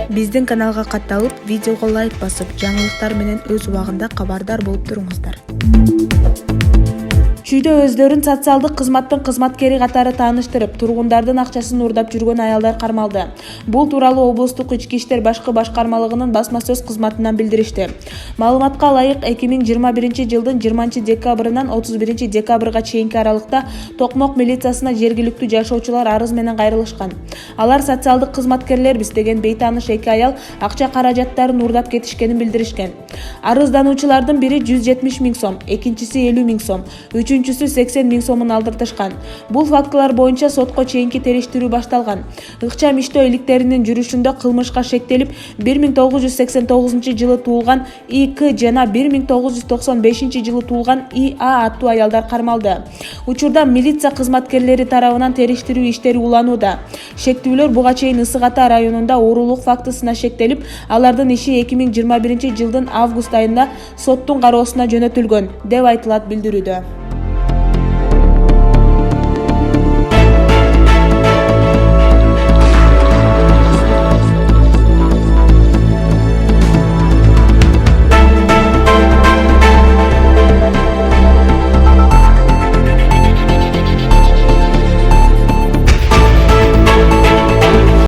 Биздин каналга катталып, видеого лайк басып, жаңылыктар менен өз убагында кабардар болуп туруңуздар. Чүйдө өздөрүн социалдык кызматтын кызматкери катары тааныштырып, тургундардын акчасын урдап жүргөн аялдар кармалды. Бул тууралуу облустук ички иштер башкы башкармалыгынын басма сөз кызматынан билдиришти. Маалыматка ылайык 2021-жылдын 20-декабрынан 31-декабрга чейинки аралыкта Токмок милициясына жергиликтүү жашоочулар арыз менен кайрылышкан. Алар социалдык кызматкерлербиз деген бейтааныш эки аял акча каражаттарын урдап кетишкенин билдиришкен. Арыздануучулардын бири 170 000 сом, экинчиси 50 000 сом, үчүнчүсү 80 000 сомун алдыртышкан. Бул фактылар боюнча сотко чейинки териштирүү башталган. Ыкчам иштөө иликтеринин жүрүшүндө кылмышка шектелип 1989-жылы туулган И.К. жана 1995-жылы туулган И.А. аттуу аялдар кармалды. Учурда милиция кызматкерлери тарабынан териштирүү иштери уланууда. Шектүүлөр буга чейин Ысык Ата районунда уурулук фактысына шектелип, алардын иши 2021-жылдын август айында соттун кароосуна жөнөтүлгөн, деп айтылат билдирүүдө.